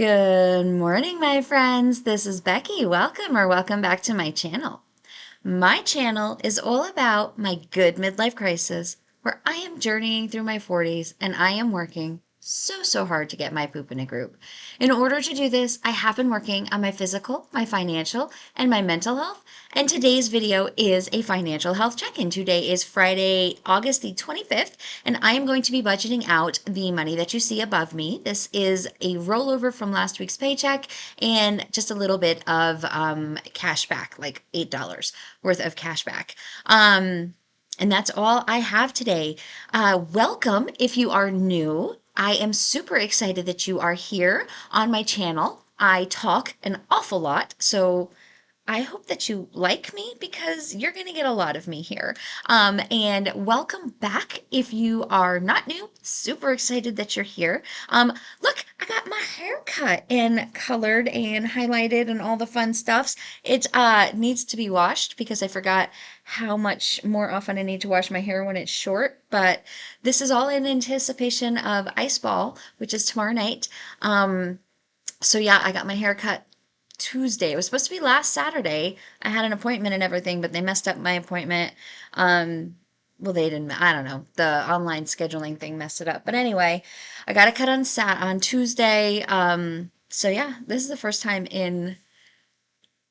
Good morning, my friends. This is Becky. Welcome back to my channel. My channel is all about my good midlife crisis, where I am journeying through my 40s and I am working so hard to get my poop in a group. In order to do this, I have been working on my physical, my financial, and my mental health. And today's video is a financial health check-in. Today is Friday, August the 25th, and I am going to be budgeting out the money that you see above me. This is a rollover from last week's paycheck and just a little bit of cash back, like $8 worth of cash back. And that's all I have today. Welcome if you are new. I am super excited that you are here on my channel. I talk an awful lot, so I hope that you like me because you're going to get a lot of me here. And welcome back if you are not new. Super excited that you're here. Look, I got my hair cut and colored and highlighted and all the fun stuffs. It needs to be washed because I forgot how much more often I need to wash my hair when it's short. But this is all in anticipation of Ice Ball, which is tomorrow night. So yeah, I got my hair cut Tuesday. It was supposed to be last Saturday. I had an appointment and everything, but they messed up my appointment. Well, they didn't. I don't know. The online scheduling thing messed it up. But anyway, I got it cut on Tuesday. So yeah, this is the first time in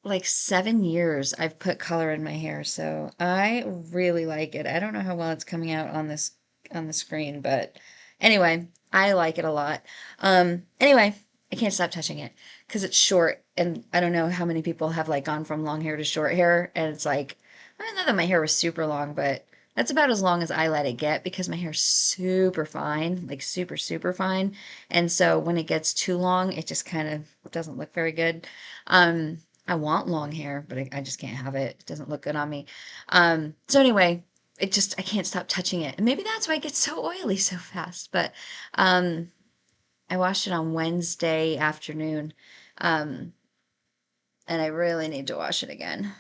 like 7 years I've put color in my hair. So I really like it. I don't know how well it's coming out on the screen, but anyway, I like it a lot. Anyway, I can't stop touching it because it's short, and I don't know how many people have like gone from long hair to short hair, and it's like, I don't know that my hair was super long, but that's about as long as I let it get because my hair's super fine, like super fine. And so when it gets too long, it just kind of doesn't look very good. I want long hair, but I just can't have it. It doesn't look good on me. So anyway, I can't stop touching it. And maybe that's why it gets so oily so fast. But I washed it on Wednesday afternoon. Um, and I really need to wash it again.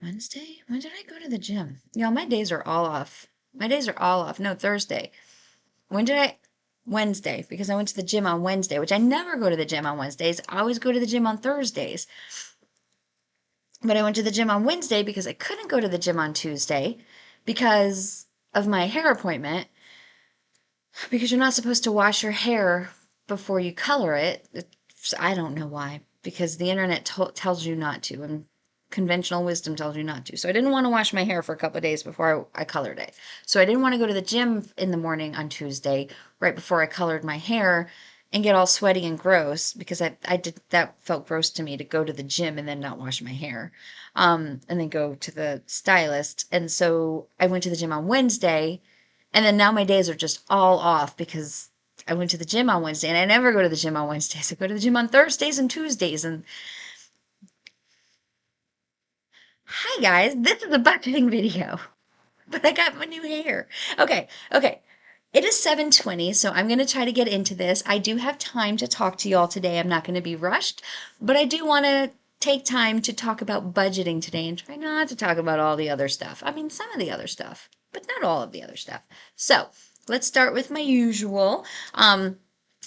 Wednesday? When did I go to the gym? My days are all off. My days are all off. No, Thursday. When did I? Wednesday, because I went to the gym on Wednesday, which I never go to the gym on Wednesdays. I always go to the gym on Thursdays. But I went to the gym on Wednesday because I couldn't go to the gym on Tuesday because of my hair appointment. Because you're not supposed to wash your hair before you color it. I don't know why. Because the internet tells you not to, and conventional wisdom tells you not to. So I didn't want to wash my hair for a couple of days before I colored it. So I didn't want to go to the gym in the morning on Tuesday, right before I colored my hair, and get all sweaty and gross because I did that felt gross to me to go to the gym and then not wash my hair, and then go to the stylist. And so I went to the gym on Wednesday, and then now my days are just all off because I went to the gym on Wednesday, and I never go to the gym on Wednesdays. I go to the gym on Thursdays and Tuesdays. And hi guys, this is a budgeting video, but I got my new hair. Okay. It is 7:20, so I'm going to try to get into this. I do have time to talk to y'all today. I'm not going to be rushed, but I do want to take time to talk about budgeting today and try not to talk about all the other stuff. I mean, some of the other stuff, but not all of the other stuff. So let's start with my usual.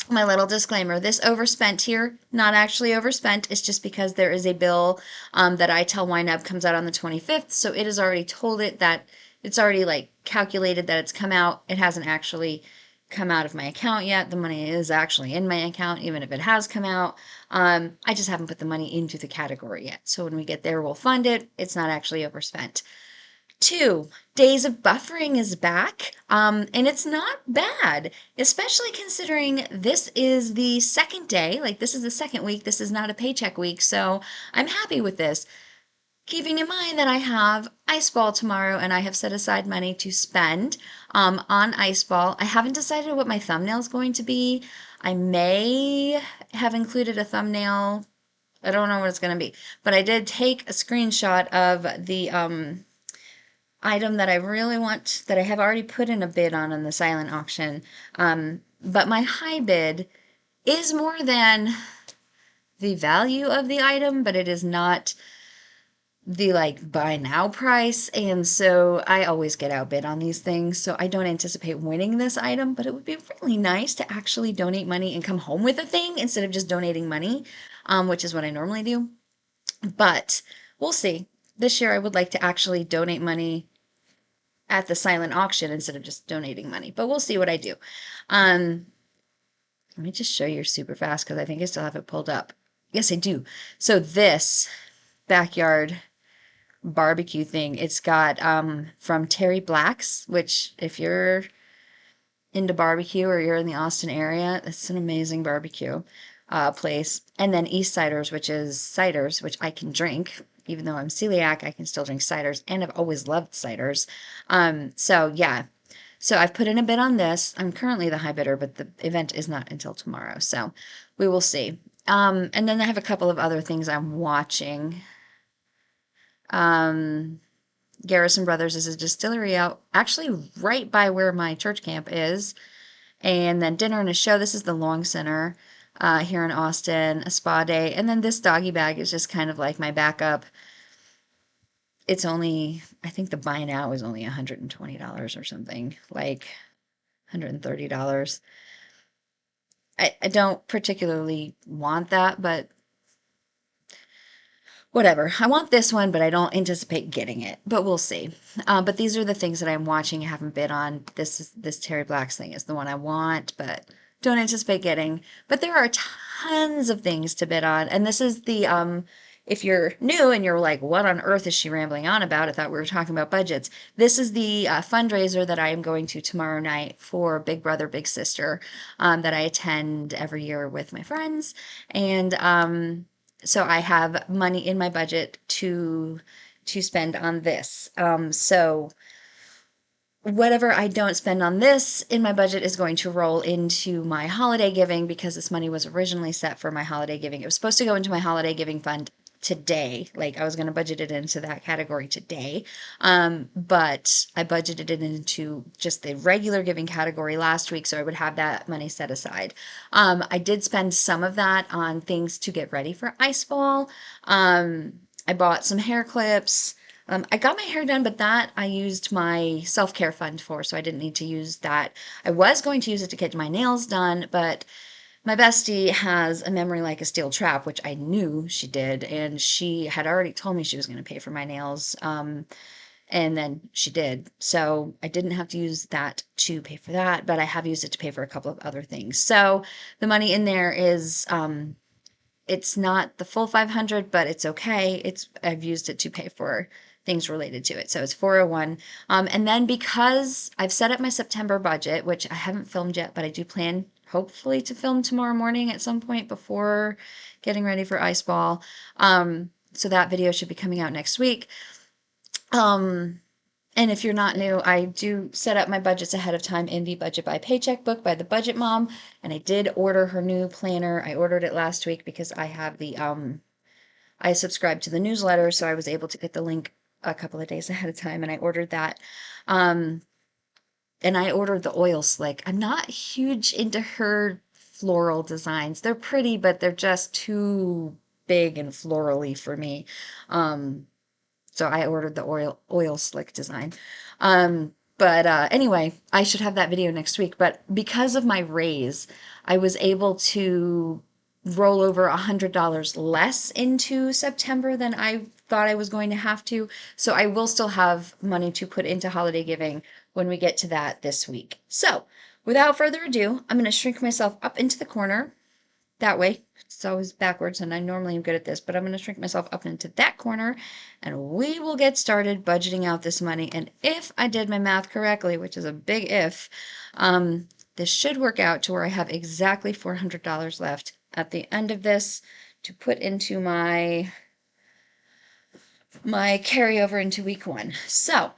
My little disclaimer, this overspent here, not actually overspent. It's just because there is a bill that I tell YNAB comes out on the 25th. So it has already told it that it's already like calculated that it's come out. It hasn't actually come out of my account yet. The money is actually in my account, even if it has come out. I just haven't put the money into the category yet. So when we get there, we'll fund it. It's not actually overspent. 2 days of buffering is back, and it's not bad, especially considering this is the second day, like this is the second week, this is not a paycheck week, so I'm happy with this. Keeping in mind that I have Ice Ball tomorrow and I have set aside money to spend on Ice Ball. I haven't decided what my thumbnail is going to be. I may have included a thumbnail. I don't know what it's going to be, but I did take a screenshot of the item that I really want, that I have already put in a bid on the silent auction. But my high bid is more than the value of the item, but it is not the like buy now price, and so I always get outbid on these things, so I don't anticipate winning this item, but it would be really nice to actually donate money and come home with a thing instead of just donating money, which is what I normally do. But we'll see. This year I would like to actually donate money at the silent auction instead of just donating money, but we'll see what I do. um Let me just show you super fast because I think I still have it pulled up. Yes, I do. So this backyard barbecue thing, it's got from Terry Black's, which if you're into barbecue or you're in the Austin area, it's an amazing barbecue place. And then East Ciders, which is ciders, which I can drink. Even though I'm celiac, I can still drink ciders, and I've always loved ciders. So yeah. So I've put in a bid on this. I'm currently the high bidder, but the event is not until tomorrow. So we will see. And then I have a couple of other things I'm watching. Garrison Brothers is a distillery out actually right by where my church camp is. And then dinner and a show. This is the Long Center here in Austin, a spa day. And then this doggy bag is just kind of like my backup. It's only, I think the buy now is only $120 or something, like $130. I don't particularly want that, but whatever. I want this one, but I don't anticipate getting it, but we'll see. But these are the things that I'm watching. I haven't bid on. This Terry Black's thing is the one I want, but don't anticipate getting. But there are tons of things to bid on, and this is the if you're new and you're like, what on earth is she rambling on about? I thought we were talking about budgets. This is the fundraiser that I am going to tomorrow night for Big Brother, Big Sister, that I attend every year with my friends, and so I have money in my budget to spend on this. So whatever I don't spend on this in my budget is going to roll into my holiday giving because this money was originally set for my holiday giving. It was supposed to go into my holiday giving fund today. Like I was going to budget it into that category today. But I budgeted it into just the regular giving category last week, so I would have that money set aside. I did spend some of that on things to get ready for ice ball. I bought some hair clips. I got my hair done, but that I used my self-care fund for, so I didn't need to use that. I was going to use it to get my nails done, but my bestie has a memory like a steel trap, which I knew she did, and she had already told me she was going to pay for my nails, and then she did. So I didn't have to use that to pay for that, but I have used it to pay for a couple of other things. So the money in there is it's not the full 500, but it's okay. I've used it to pay for things related to it. So it's 401. And then because I've set up my September budget, which I haven't filmed yet, but I do plan hopefully to film tomorrow morning at some point before getting ready for ice ball. So that video should be coming out next week. And if you're not new, I do set up my budgets ahead of time in the Budget by Paycheck book by the Budget Mom, and I did order her new planner. I ordered it last week because I have the I subscribed to the newsletter, so I was able to get the link a couple of days ahead of time, and I ordered that. And I ordered the oil slick. I'm not huge into her floral designs. They're pretty, but they're just too big and florally for me. So I ordered the oil slick design. But anyway, I should have that video next week. But because of my raise, I was able to roll over $100 less into September than I thought I was going to have to. So I will still have money to put into holiday giving when we get to that this week. So without further ado, I'm going to shrink myself up into the corner that way. It's always backwards, and I normally am good at this, but I'm going to shrink myself up into that corner, and we will get started budgeting out this money. And if I did my math correctly, which is a big if, this should work out to where I have exactly $400 left at the end of this to put into my carryover into week one. So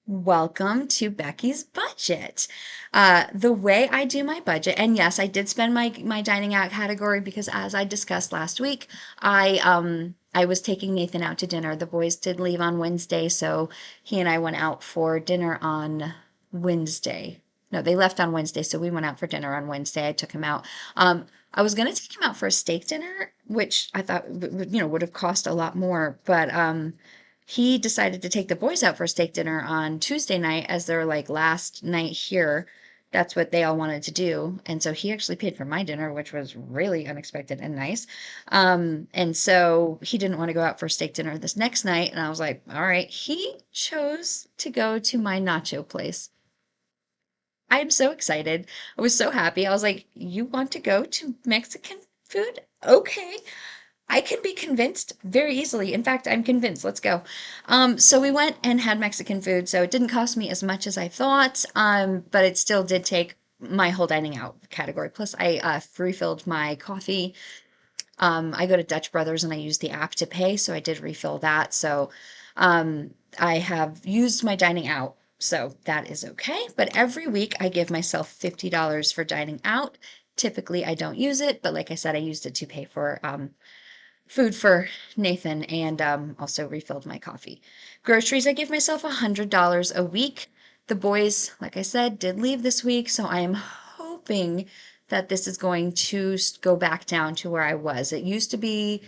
welcome to Becky's Budget. The way I do my budget, and yes, I did spend my dining out category because as I discussed last week, I was taking Nathan out to dinner. The boys did leave on Wednesday, so he and I went out for dinner on Wednesday. No, they left on Wednesday, so we went out for dinner on Wednesday. I took him out. Um, I was gonna take him out for a steak dinner, which I thought would have cost a lot more, but he decided to take the boys out for a steak dinner on Tuesday night as their like last night here. That's what they all wanted to do, and so he actually paid for my dinner, which was really unexpected and nice. And so he didn't want to go out for steak dinner this next night, and I was like, all right. He chose to go to my nacho place. I'm so excited. I was so happy. I was like, "You want to go to Mexican food? Okay. I can be convinced very easily. In fact, I'm convinced. Let's go." So we went and had Mexican food. So it didn't cost me as much as I thought, but it still did take my whole dining out category. Plus, I refilled my coffee. I go to Dutch Brothers and I use the app to pay, so I did refill that. So I have used my dining out, so that is okay. But every week I give myself $50 for dining out. Typically, I don't use it, but like I said, I used it to pay for food for Nathan and also refilled my coffee. Groceries, I give myself $100 a week. The boys, like I said, did leave this week, so I am hoping that this is going to go back down to where I was. It used to be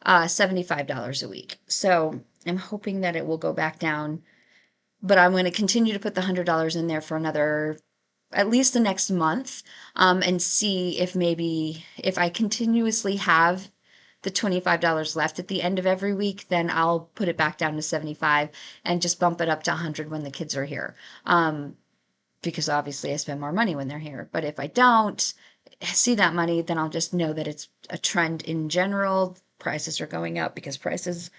$75 a week. So I'm hoping that it will go back down, but I'm going to continue to put the $100 in there for another at least the next month, and see if maybe if I continuously have the $25 left at the end of every week, then I'll put it back down to 75 and just bump it up to 100 when the kids are here. Because obviously I spend more money when they're here. But if I don't see that money, then I'll just know that it's a trend in general. Prices are going up because prices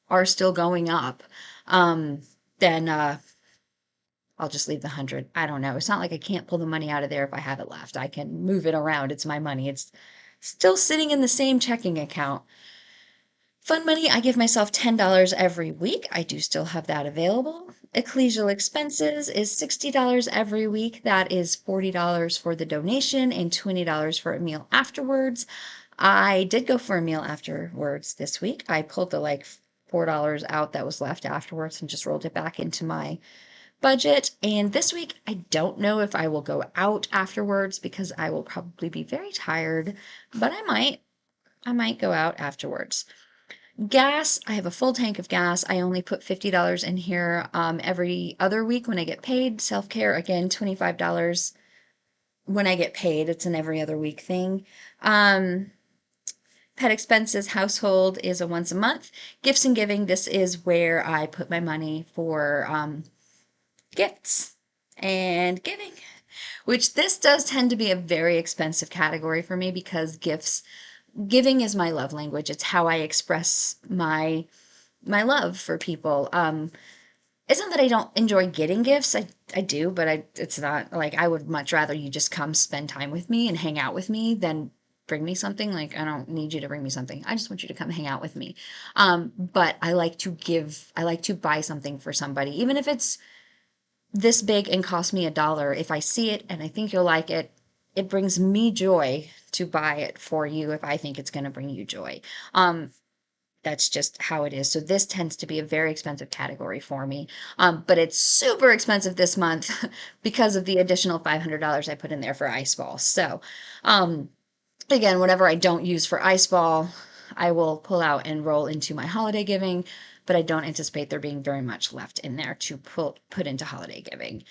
are still going up. Then I'll just leave the 100. I don't know. It's not like I can't pull the money out of there if I have it left. I can move it around. It's my money. It's still sitting in the same checking account. Fun money, I give myself $10 every week. I do still have that available. Ecclesial expenses is $60 every week. That is $40 for the donation and $20 for a meal afterwards. I did go for a meal afterwards this week. I pulled the like $4 out that was left afterwards and just rolled it back into my budget. And this week, I don't know if I will go out afterwards because I will probably be very tired, but I might. I might go out afterwards. Gas, I have a full tank of gas. I only put $50 in here every other week when I get paid. Self-care, again, $25 when I get paid. It's an every other week thing. Pet expenses, household is a once a month. Gifts and giving, this is where I put my money for gifts and giving, which this does tend to be a very expensive category for me because giving is my love language. It's how I express my love for people. It's not that I don't enjoy getting gifts. I do, but it's not like I would much rather you just come spend time with me and hang out with me than bring me something. Like I don't need you to bring me something. I just want you to come hang out with me. But I like to give, I like to buy something for somebody, even if it's this big and cost me $1. If I see it and I think you'll like it, it brings me joy to buy it for you if I think it's going to bring you joy. That's just how it is. So this tends to be a very expensive category for me. But it's super expensive this month because of the additional $500 I put in there for ice balls. So, again, whatever I don't use for ice ball, I will pull out and roll into my holiday giving, but I don't anticipate there being very much left in there to put into holiday giving.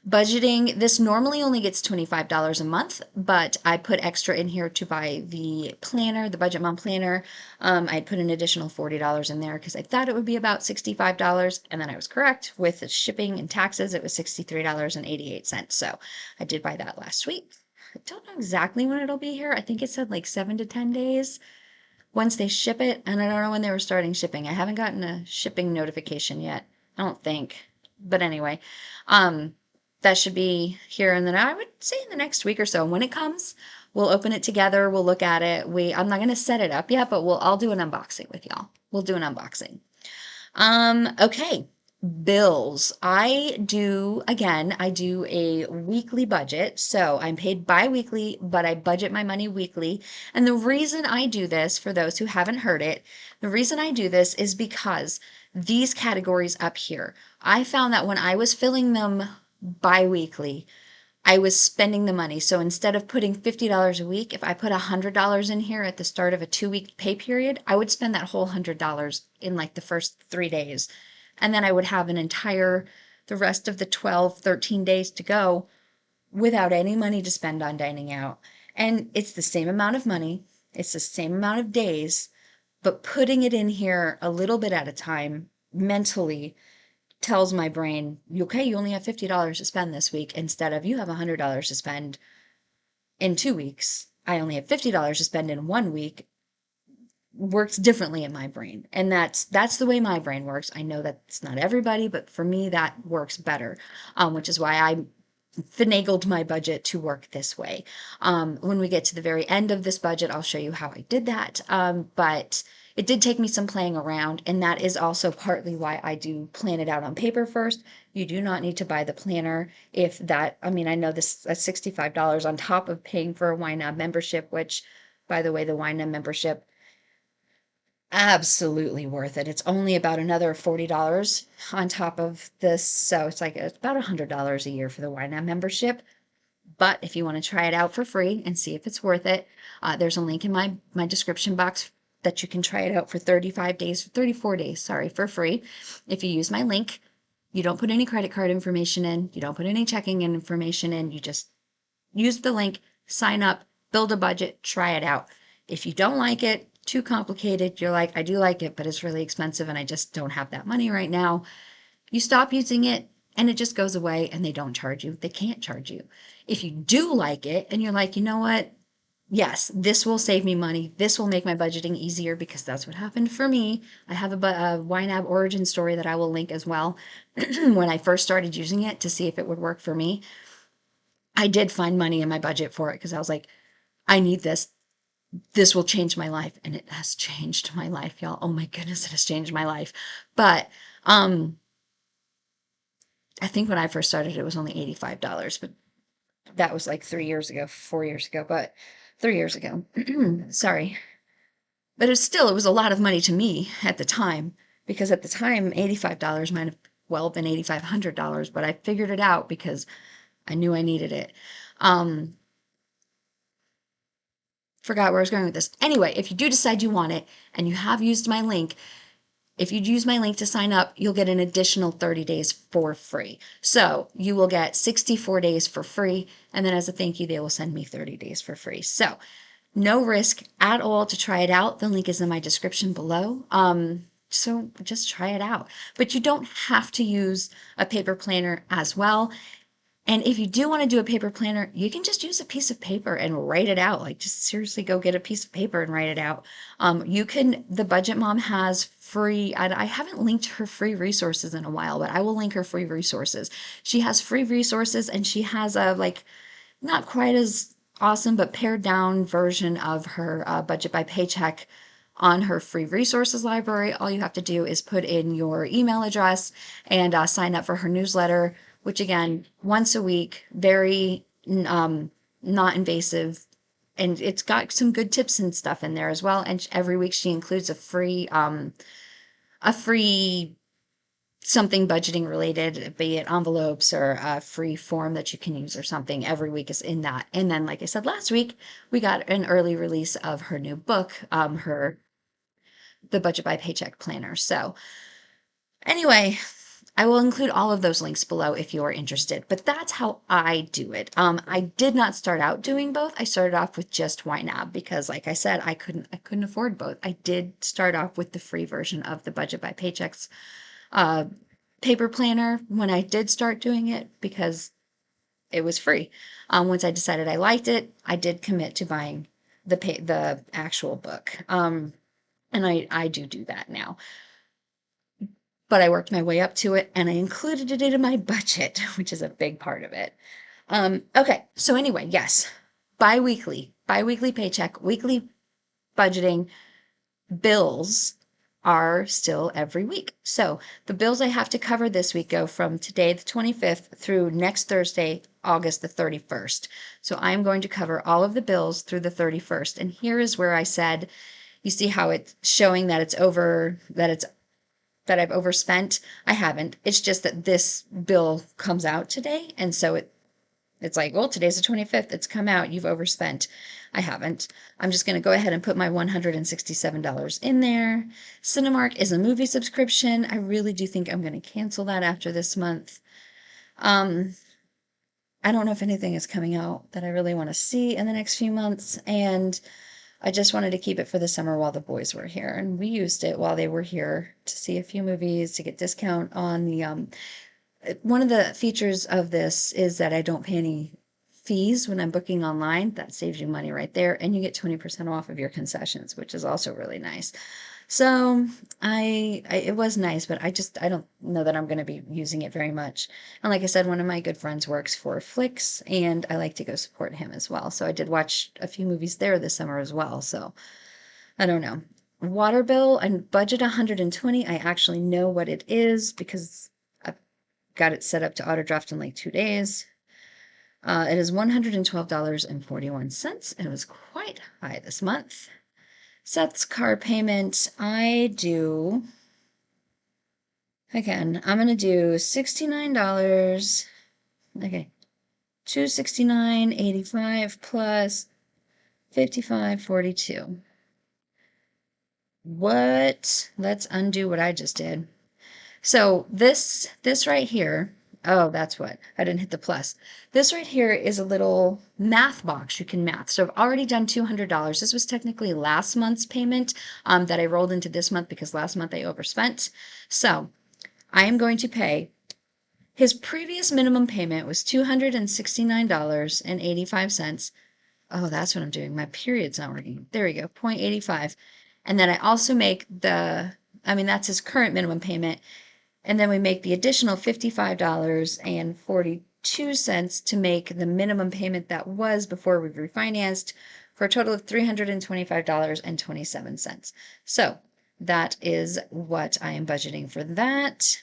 Budgeting, this normally only gets $25 a month, but I put extra in here to buy the planner, the Budget Mom planner. I put an additional $40 in there because I thought it would be about $65, and then I was correct. With the shipping and taxes, it was $63.88. So I did buy that last week. I don't know exactly when it'll be here. I think it said like 7 to 10 days once they ship it, and I don't know when they were starting shipping. I haven't gotten a shipping notification yet. I don't think. But anyway, that should be here, and then I would say in the next week or so. When it comes, we'll open it together. We'll look at it. I'm not gonna set it up yet, but I'll do an unboxing with y'all. We'll do an unboxing. Okay. Bills. I do a weekly budget. So I'm paid bi-weekly, but I budget my money weekly. And the reason I do this, for those who haven't heard it, the reason I do this is because these categories up here, I found that when I was filling them bi-weekly, I was spending the money. So instead of putting $50 a week, if I put $100 in here at the start of a 2 week pay period, I would spend that whole $100 in like the first 3 days. And then I would have the rest of the 12, 13 days to go without any money to spend on dining out. And it's the same amount of money, it's the same amount of days, but putting it in here a little bit at a time mentally tells my brain, okay, you only have $50 to spend this week instead of you have $100 to spend in 2 weeks. I only have $50 to spend in 1 week. Works differently in my brain. And that's the way my brain works. I know that's not everybody, but for me, that works better, which is why I finagled my budget to work this way. When we get to the very end of this budget, I'll show you how I did that. But it did take me some playing around, and that is also partly why I do plan it out on paper first. You do not need to buy the planner if that, I mean, I know this is $65 on top of paying for a YNAB membership, which, by the way, the YNAB membership, absolutely worth it. It's only about another $40 on top of this. So it's about $100 a year for the YNAB membership. But if you want to try it out for free and see if it's worth it, there's a link in my description box that you can try it out for 34 days, sorry, for free. If you use my link, you don't put any credit card information in, you don't put any checking information in, you just use the link, sign up, build a budget, try it out. If you don't like it, too complicated, you're like, I do like it, but it's really expensive and I just don't have that money right now. You stop using it and it just goes away and they don't charge you. They can't charge you. If you do like it and you're like, you know what? Yes, this will save me money. This will make my budgeting easier because that's what happened for me. I have a YNAB origin story that I will link as well. When I first started using it to see if it would work for me, I did find money in my budget for it because I was like, I need this. This will change my life. And it has changed my life, y'all. Oh my goodness, it has changed my life. But I think when I first started, it was only $85, but that was like 3 years ago, 4 years ago, but 3 years ago. Sorry. But it was a lot of money to me at the time, because at the time, $85 might have well been $8,500, but I figured it out because I knew I needed it. Forgot where I was going with this. Anyway, if you do decide you want it and you have used my link, if you use my link to sign up, you'll get an additional 30 days for free. So you will get 64 days for free. And then as a thank you, they will send me 30 days for free. So no risk at all to try it out. The link is in my description below. So just try it out. But you don't have to use a paper planner as well. And if you do want to do a paper planner, you can just use a piece of paper and write it out. Like, just seriously go get a piece of paper and write it out. The Budget Mom has free, I haven't linked her free resources in a while, but I will link her free resources. She has free resources and she has a, like, not quite as awesome, but pared down version of her budget by paycheck on her free resources library. All you have to do is put in your email address and sign up for her newsletter, which again, once a week, very not invasive. And it's got some good tips and stuff in there as well. And every week she includes a free something budgeting related, be it envelopes or a free form that you can use or something. Every week is in that. And then, like I said, last week, we got an early release of her new book, the Budget by Paycheck Planner. So anyway, I will include all of those links below if you are interested, but that's how I do it. I did not start out doing both. I started off with just YNAB because, like I said, I couldn't afford both. I did start off with the free version of the Budget by Paychecks paper planner when I did start doing it because it was free. Once I decided I liked it, I did commit to buying the actual book. And I do that now. But I worked my way up to it and I included it in my budget, which is a big part of it. Okay, so anyway, yes, biweekly paycheck, weekly budgeting, bills are still every week. So the bills I have to cover this week go from today, the 25th, through next Thursday, August the 31st. So I'm going to cover all of the bills through the 31st. And here is where I said, you see how it's showing that that I've overspent. I haven't. It's just that this bill comes out today, and so It's like, well, today's the 25th. It's come out. You've overspent. I haven't. I'm just going to go ahead and put my $167 in there. Cinemark is a movie subscription. I really do think I'm going to cancel that after this month. Um, I don't know if anything is coming out that I really want to see in the next few months. And I just wanted to keep it for the summer while the boys were here. And we used it while they were here to see a few movies, to get discount on the one of the features of this is that I don't pay any fees when I'm booking online. That saves you money right there, and you get 20% off of your concessions, which is also really nice. So it was nice, but I don't know that I'm going to be using it very much. And like I said, one of my good friends works for Flix, and I like to go support him as well. So I did watch a few movies there this summer as well. So I don't know. Water bill and budget 120. I actually know what it is because I've got it set up to auto draft in like 2 days. It is $112.41. It was quite high this month. Seth's car payment, again, I'm going to do $69. Okay, $269.85 plus 55.42. Let's undo what I just did. So this right here, oh, that's what, I didn't hit the plus. This right here is a little math box you can math. So I've already done $200. This was technically last month's payment that I rolled into this month because last month I overspent. So I am going to pay, his previous minimum payment was $269.85. Oh, that's what I'm doing. My period's not working. There we go, 0.85. And then I also make that's his current minimum payment. And then we make the additional $55.42 to make the minimum payment that was before we refinanced for a total of $325.27. So that is what I am budgeting for that.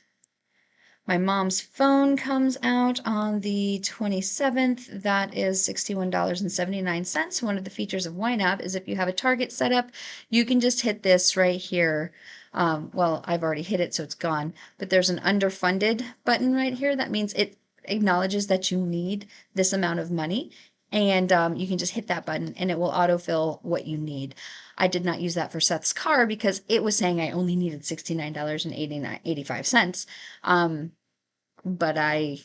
My mom's phone comes out on the 27th. That is $61.79. One of the features of YNAB is if you have a target set up, you can just hit this right here. Well, I've already hit it, so it's gone. But there's an underfunded button right here. That means it acknowledges that you need this amount of money. And you can just hit that button and it will autofill what you need. I did not use that for Seth's car because it was saying I only needed $69.85. But I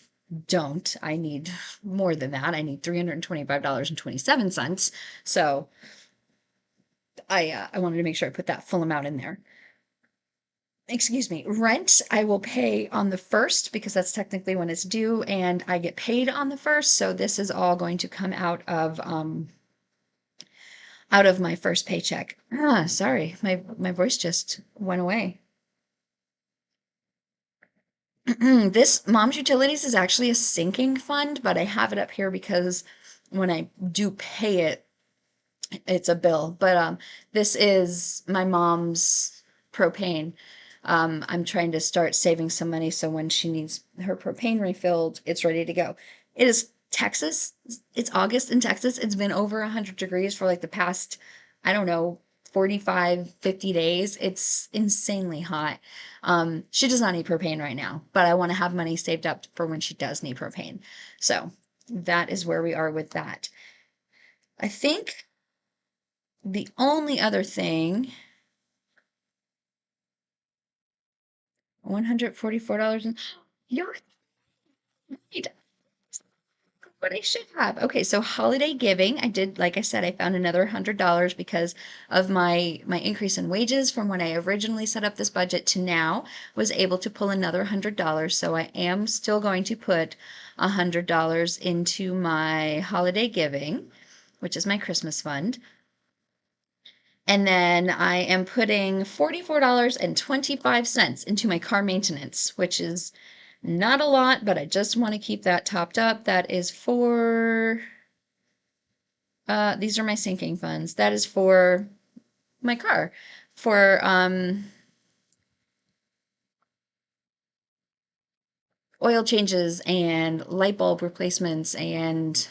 don't. I need more than that. I need $325.27. So I wanted to make sure I put that full amount in there. Excuse me. Rent I will pay on the 1st because that's technically when it's due, and I get paid on the 1st. So this is all going to come out of my first paycheck. Sorry, my voice just went away. This Mom's Utilities is actually a sinking fund, but I have it up here because when I do pay it, it's a bill. But this is my mom's propane. I'm trying to start saving some money so when she needs her propane refilled, it's ready to go. It is Texas. It's August in Texas. It's been over 100 degrees for like the past, I don't know, 45, 50 days. It's insanely hot. She does not need propane right now, but I want to have money saved up for when she does need propane. So that is where we are with that. I think the only other thing, $144 and you're right. What I should have. Okay, so holiday giving, I did, like I said, I found another $100 because of my increase in wages from when I originally set up this budget to now, was able to pull another $100. So I am still going to put $100 into my holiday giving, which is my Christmas fund. And then I am putting $44.25 into my car maintenance, which is not a lot, but I just want to keep that topped up. That is for, these are my sinking funds. That is for my car, for oil changes and light bulb replacements and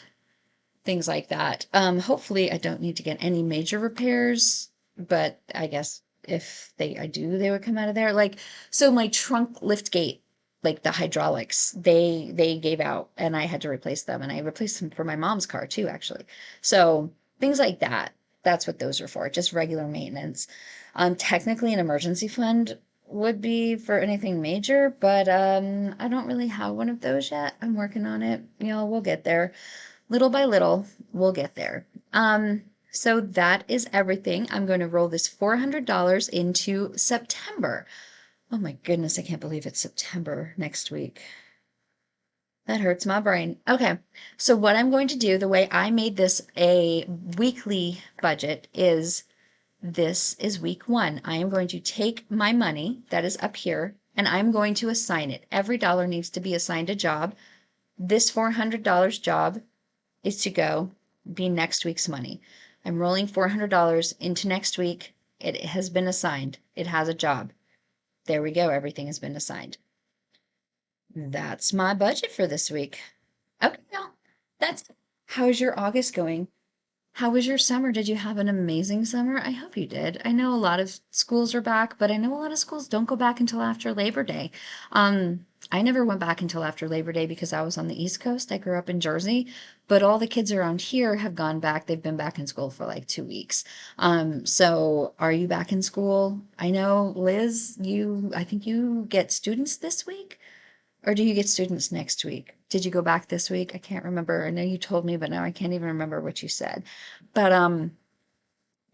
things like that. Hopefully I don't need to get any major repairs, but I guess if I do, they would come out of there. Like, so my trunk lift gate like the hydraulics, they gave out and I had to replace them, and I replaced them for my mom's car too, actually. So things like that. That's what those are for, just regular maintenance. Technically an emergency fund would be for anything major, but I don't really have one of those yet. I'm working on it. We'll get there. Little by little, we'll get there. So that is everything. I'm going to roll this $400 into September. Oh my goodness, I can't believe it's September next week. That hurts my brain. Okay, so what I'm going to do, the way I made this a weekly budget is this is week one. I am going to take my money that is up here and I'm going to assign it. Every dollar needs to be assigned a job. This $400 job is to go be next week's money. I'm rolling $400 into next week. It has been assigned. It has a job. There we go. Everything has been assigned. That's my budget for this week. Okay, y'all. That's how's your August going? How was your summer? Did you have an amazing summer? I hope you did. I know a lot of schools are back, but I know a lot of schools don't go back until after Labor Day. I never went back until after Labor Day because I was on the East Coast. I grew up in Jersey, but all the kids around here have gone back. They've been back in school for like 2 weeks. So are you back in school? I know, Liz, I think you get students this week. Or do you get students next week? Did you go back this week? I can't remember. I know you told me, but now I can't even remember what you said. But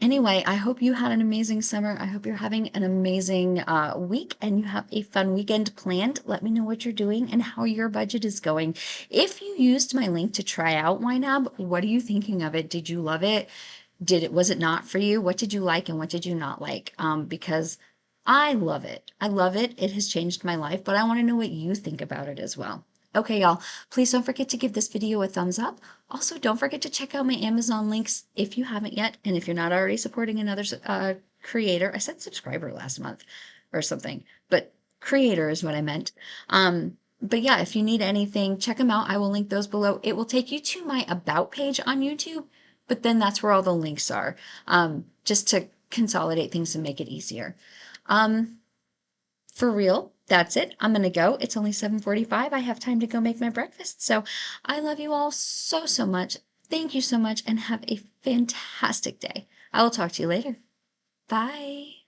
anyway, I hope you had an amazing summer. I hope you're having an amazing week and you have a fun weekend planned. Let me know what you're doing and how your budget is going. If you used my link to try out YNAB, what are you thinking of it? Did you love it? Was it not for you? What did you like and what did you not like? Because I love it. I love it. It has changed my life, but I want to know what you think about it as well. Okay, y'all, please don't forget to give this video a thumbs up. Also, don't forget to check out my Amazon links if you haven't yet, and if you're not already supporting another creator. I said subscriber last month or something, but creator is what I meant. But yeah, if you need anything, check them out. I will link those below. It will take you to my About page on YouTube, but then that's where all the links are, just to consolidate things and make it easier. For real, that's it. I'm gonna go. It's only 7:45. I have time to go make my breakfast. So I love you all so, so much. Thank you so much and have a fantastic day. I will talk to you later. Bye.